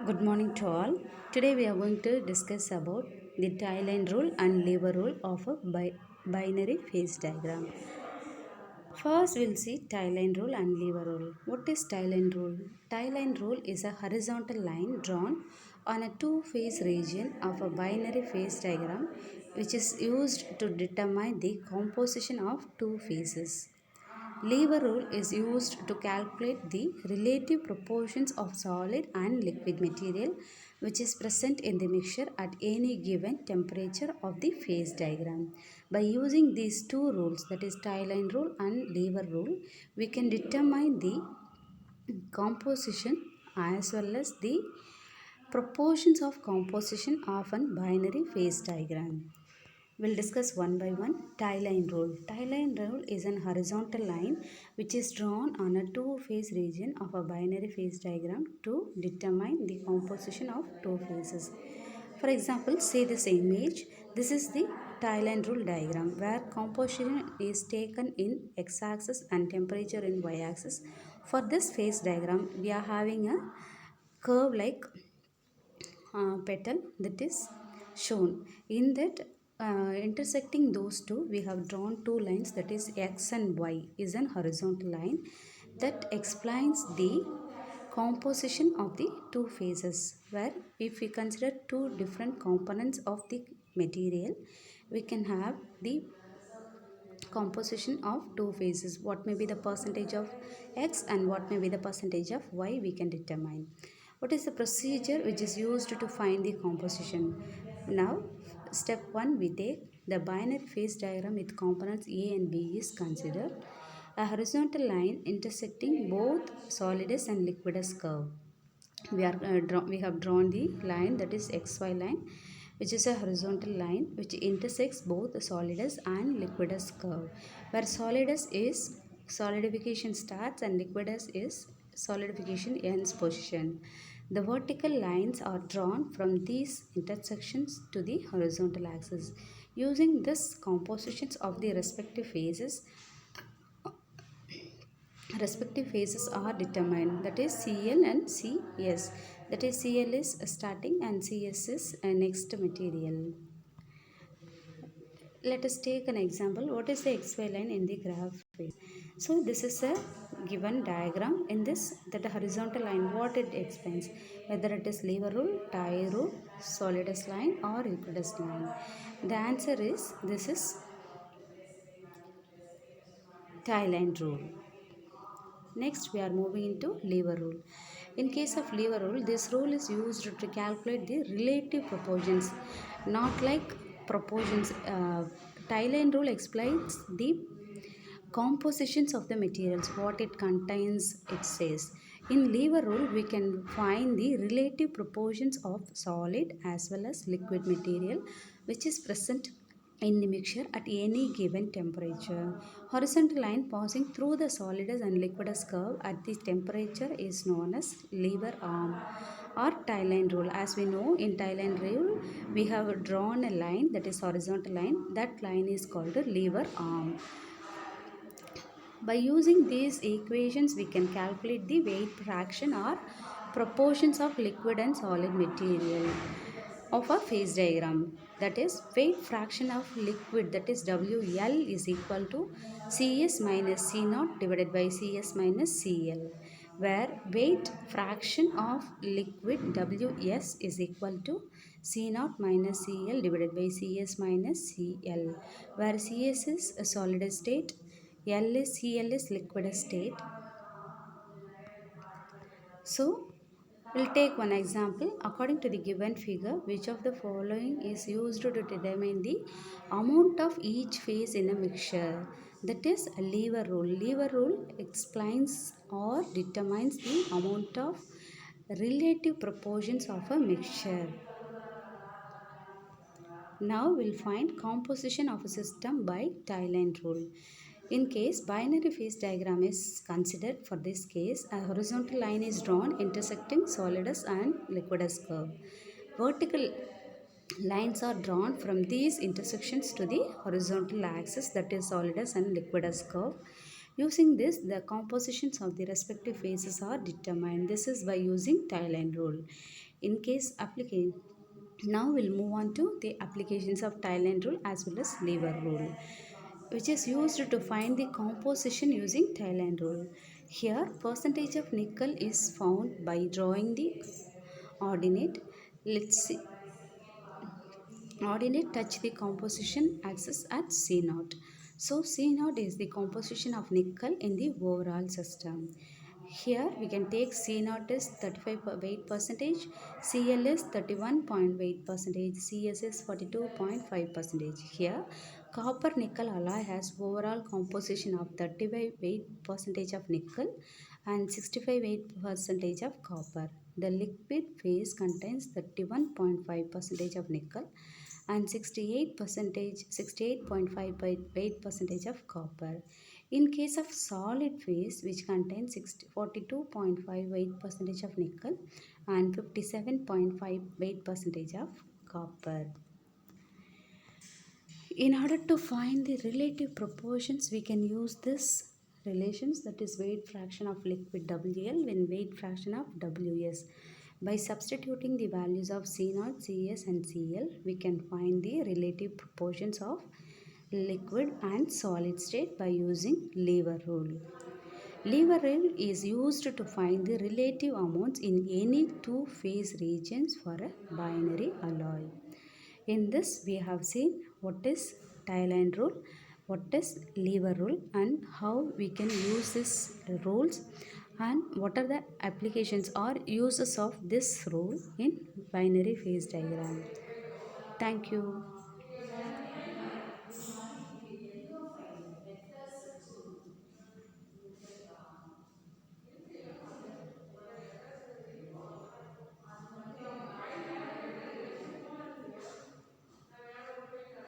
Good morning to all. Today we are going to discuss about the tie line rule and lever rule of a binary phase diagram. First we'll see tie line rule and lever rule. What is tie line rule? Tie line rule is a horizontal line drawn on a two-phase region of a binary phase diagram which is used to determine the composition of two phases. Lever rule is used to calculate the relative proportions of solid and liquid material which is present in the mixture at any given temperature of the phase diagram. By using these two rules, that is tie line rule and lever rule, we can determine the composition as well as the proportions of composition of a binary phase diagram. We'll discuss one by one. Tie line rule. Tie line rule is an horizontal line which is drawn on a two-phase region of a binary phase diagram to determine the composition of two phases. For example, say this image. This is the tie line rule diagram where composition is taken in x-axis and temperature in y-axis. For this phase diagram, we are having a curve like petal that is shown. In that intersecting those two, we have drawn two lines, that is x and y is an horizontal line that explains the composition of the two phases, where if we consider two different components of the material, we can have the composition of two phases. What may be the percentage of x and what may be the percentage of y, we can determine. What is the procedure which is used to find the composition? Now, step 1, we take the binary phase diagram with components A and B is considered. A horizontal line intersecting both solidus and liquidus curve. We have drawn the line, that is xy line, which is a horizontal line which intersects both the solidus and liquidus curve, where solidus is solidification starts and liquidus is solidification ends position. The vertical lines are drawn from these intersections to the horizontal axis. Using this, compositions of the respective phases are determined, that is Cl and Cs, that is Cl is starting and Cs is next material. Let us take an example. What is the xy line in the graph phase? So this is a given diagram. In this, that horizontal line, what it explains, whether it is lever rule, tie rule, solidus line or liquidus line. The answer is this is tie line rule. Next, we are moving into lever rule. In case of lever rule, this rule is used to calculate the relative proportions, not like proportions. Tie line rule explains the compositions of the materials, what it contains, it says. In lever rule, we can find the relative proportions of solid as well as liquid material which is present in the mixture at any given temperature. Horizontal line passing through the solidus and liquidus curve at the temperature is known as lever arm or tie line rule. As we know, in tie line rule, we have drawn a line, that is horizontal line. That line is called a lever arm. By using these equations, we can calculate the weight fraction or proportions of liquid and solid material of a phase diagram. That is, weight fraction of liquid, that is WL, is equal to Cs minus C naught divided by Cs minus Cl, where weight fraction of liquid Ws is equal to C naught minus Cl divided by Cs minus Cl, where Cs is a solid state, Cl is liquid state. So, we'll take one example. According to the given figure, which of the following is used to determine the amount of each phase in a mixture? That is a lever rule. Lever rule explains or determines the amount of relative proportions of a mixture. Now we'll find composition of a system by tie line rule. In case binary phase diagram is considered, for this case a horizontal line is drawn intersecting solidus and liquidus curve. Vertical lines are drawn from these intersections to the horizontal axis, that is solidus and liquidus curve. Using this, the compositions of the respective phases are determined. This is by using tie line rule. in case application. Now we'll move on to the applications of Thailand rule as well as lever rule, which is used to find the composition using Thailand rule. Here, percentage of nickel is found by drawing the ordinate. Let's see. Ordinate touch the composition axis at C naught. So C naught is the composition of nickel in the overall system. Here we can take C naught is 35 percentage, Cl is 31.8 percentage, Cs is 42.5 percentage. Here copper nickel alloy has overall composition of 35 percentage of nickel and 65 percentage of copper. The liquid phase contains 31.5 percentage of nickel and 68.5 percentage of copper. In case of solid phase, which contains 42.58 percentage of nickel and 57.58 percentage of copper. In order to find the relative proportions, we can use this relations, that is weight fraction of liquid WL when weight fraction of WS. By substituting the values of C0, Cs and Cl, we can find the relative proportions of liquid and solid state by using lever rule. Lever rule is used to find the relative amounts in any two phase regions for a binary alloy. In this, we have seen what is Thailand rule, what is lever rule, and how we can use these rules, and what are the applications or uses of this rule in binary phase diagram. Thank you.